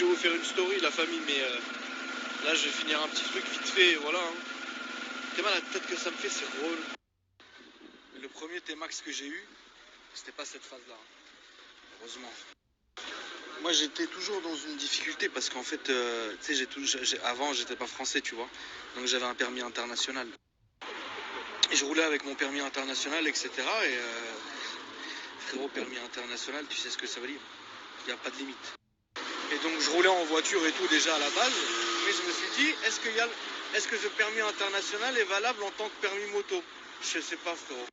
je vais vous faire une story, la famille, mais là, je vais finir un petit truc vite fait, voilà. Hein. T'es mal la tête que ça me fait, c'est drôle. Le premier T-Max que j'ai eu, c'était pas cette phase-là. Hein. Heureusement. Moi, j'étais toujours dans une difficulté parce qu'en fait, tu sais, avant, j'étais pas français, tu vois. Donc, j'avais un permis international. Et je roulais avec mon permis international, etc. Et frérot, permis international, tu sais ce que ça veut dire. Il n'y a pas de limite. Et donc, je roulais en voiture et tout déjà à la base. Mais je me suis dit, est-ce que ce permis international est valable en tant que permis moto? Je sais pas, frérot.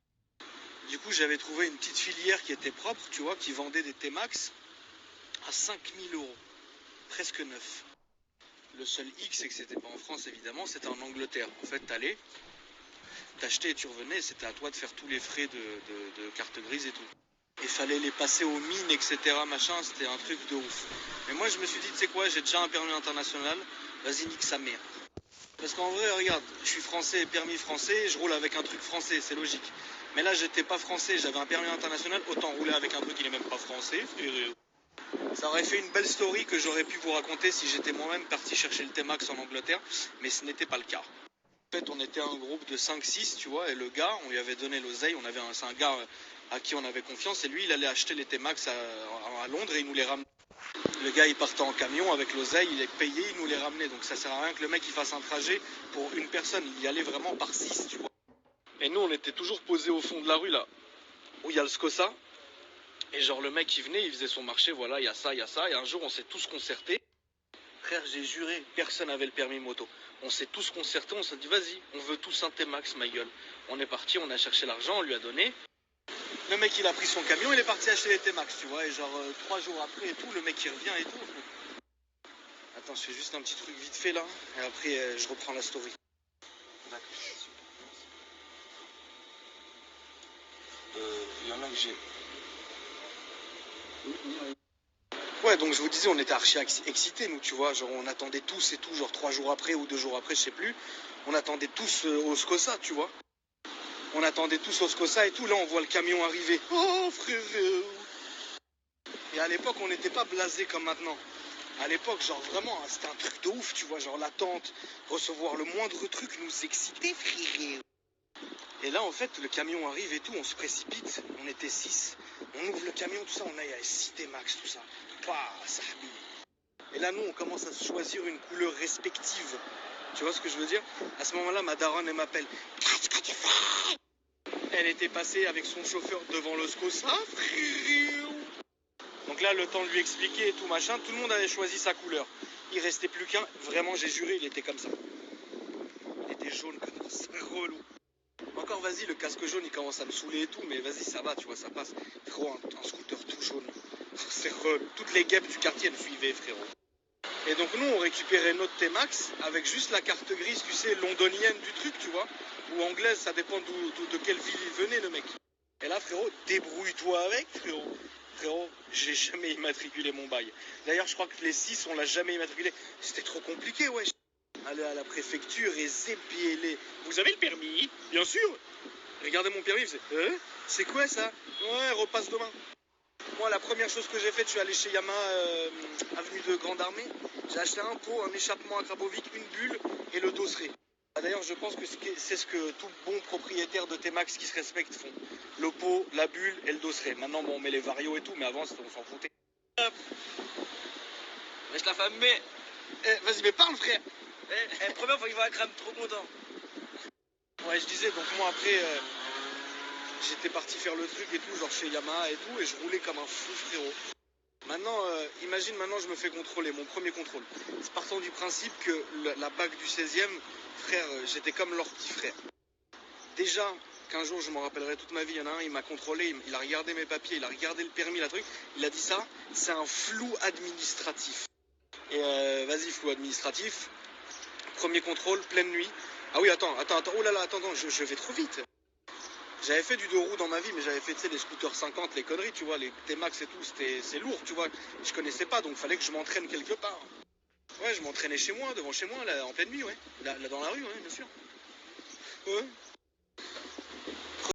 Du coup, j'avais trouvé une petite filière qui était propre, tu vois, qui vendait des T-Max à 5000 €, presque neuf. Le seul X, c'est que c'était pas en France, évidemment, c'était en Angleterre. En fait, t'allais, t'achetais et tu revenais, c'était à toi de faire tous les frais de carte grise et tout. Il fallait les passer aux mines, etc., machin, c'était un truc de ouf. Mais moi, je me suis dit, tu sais quoi, j'ai déjà un permis international, vas-y, nique sa mère. Parce qu'en vrai, regarde, je suis français, permis français, je roule avec un truc français, c'est logique. Mais là, j'étais pas français, j'avais un permis international, autant rouler avec un truc qui n'est même pas français. Ça aurait fait une belle story que j'aurais pu vous raconter si j'étais moi-même parti chercher le T-Max en Angleterre, mais ce n'était pas le cas. En fait, on était un groupe de 5-6, tu vois, et le gars, on lui avait donné l'oseille, c'est un gars à qui on avait confiance, et lui, il allait acheter les T-Max à Londres et il nous les ramenait. Le gars, il partait en camion avec l'oseille, il les payait, il nous les ramenait. Donc ça sert à rien que le mec il fasse un trajet pour une personne. Il y allait vraiment par 6, tu vois. Et nous, on était toujours posés au fond de la rue, là, où il y a le Scossa. Et genre, le mec, il venait, il faisait son marché, voilà, il y a ça, il y a ça. Et un jour, on s'est tous concertés. Frère, j'ai juré, personne n'avait le permis moto. On s'est tous concertés, on s'est dit, vas-y, on veut tous un T-Max, ma gueule. On est parti, on a cherché l'argent, on lui a donné. Le mec, il a pris son camion, il est parti acheter les T-Max, tu vois. Et genre, 3 jours après et tout, le mec, il revient et tout. Attends, je fais juste un petit truc vite fait là, et après je reprends la story. D'accord. Il y en a que j'ai. Ouais, donc je vous disais, on était archi excités, nous, tu vois. Genre, on attendait tous et tout, genre 3 jours après ou 2 jours après, je sais plus. On attendait tous au Scossa, tu vois. On attendait tous au Scossa et tout. Là, on voit le camion arriver. Oh, frère. Et à l'époque, on n'était pas blasé comme maintenant. À l'époque, genre vraiment, c'était un truc de ouf, tu vois. Genre l'attente, recevoir le moindre truc nous excitait, frère. Et là, en fait, le camion arrive et tout, on se précipite. On était 6. On ouvre le camion, tout ça, on a 6 T-Max, tout ça. Bah, ça habille. Et là, nous, on commence à se choisir une couleur respective. Tu vois ce que je veux dire? À ce moment-là, ma daronne, elle m'appelle. Qu'est-ce que tu fais? Elle était passée avec son chauffeur devant le Scossa, frère. Donc là, le temps de lui expliquer et tout machin, tout le monde avait choisi sa couleur. Il restait plus qu'un. Vraiment, j'ai juré, il était comme ça. Il était jaune comme ça, relou. Encore, vas-y, le casque jaune, il commence à me saouler et tout, mais vas-y, ça va, tu vois, ça passe. Frérot, un scooter tout jaune. C'est relou. Toutes les guêpes du quartier me suivaient, frérot. Et donc, nous, on récupérait notre T-Max avec juste la carte grise, tu sais, londonienne du truc, tu vois. Ou anglaise, ça dépend de quelle ville il venait, le mec. Et là, frérot, débrouille-toi avec, frérot. Frérot, j'ai jamais immatriculé mon bail. D'ailleurs, je crois que les 6, on l'a jamais immatriculé. C'était trop compliqué, ouais. Aller à la préfecture et zépier. Vous avez le permis? Bien sûr. Regardez mon permis, c'est quoi ça? Ouais, repasse demain. Moi, la première chose que j'ai faite, je suis allé chez Yamaha, avenue de Grande Armée. J'ai acheté un pot, un échappement à Krabovic, une bulle et le dosseret. D'ailleurs, je pense que c'est ce que tout bon propriétaire de T-Max qui se respecte font. Le pot, la bulle et le dosseret. Maintenant, bon, on met les varios et tout, mais avant, on s'en foutait. Laisse la femme, mais. Vas-y, mais parle, frère. Première fois qu'il va à crème, trop content. Ouais, je disais, donc moi, après, j'étais parti faire le truc et tout, genre chez Yamaha et tout, et je roulais comme un fou, frérot. Maintenant, imagine, maintenant, je me fais contrôler, mon premier contrôle. C'est partant du principe que la BAC du 16e, frère, j'étais comme leur petit frère. Déjà, qu'un jour, je m'en rappellerai toute ma vie, il y en a un, il m'a contrôlé, il a regardé mes papiers, il a regardé le permis, la truc, il a dit ça, c'est un flou administratif. Et vas-y, flou administratif, premier contrôle, pleine nuit. Ah oui, attends, oh là là, attends, je vais trop vite. J'avais fait du 2 roues dans ma vie, mais j'avais fait, tu sais, les scooters 50, les conneries, tu vois, les T-Max et tout, c'est lourd, tu vois. Je connaissais pas, donc fallait que je m'entraîne quelque part. Ouais, je m'entraînais chez moi, devant chez moi, là, en pleine nuit, ouais. Là dans la rue, ouais, bien sûr. Ouais.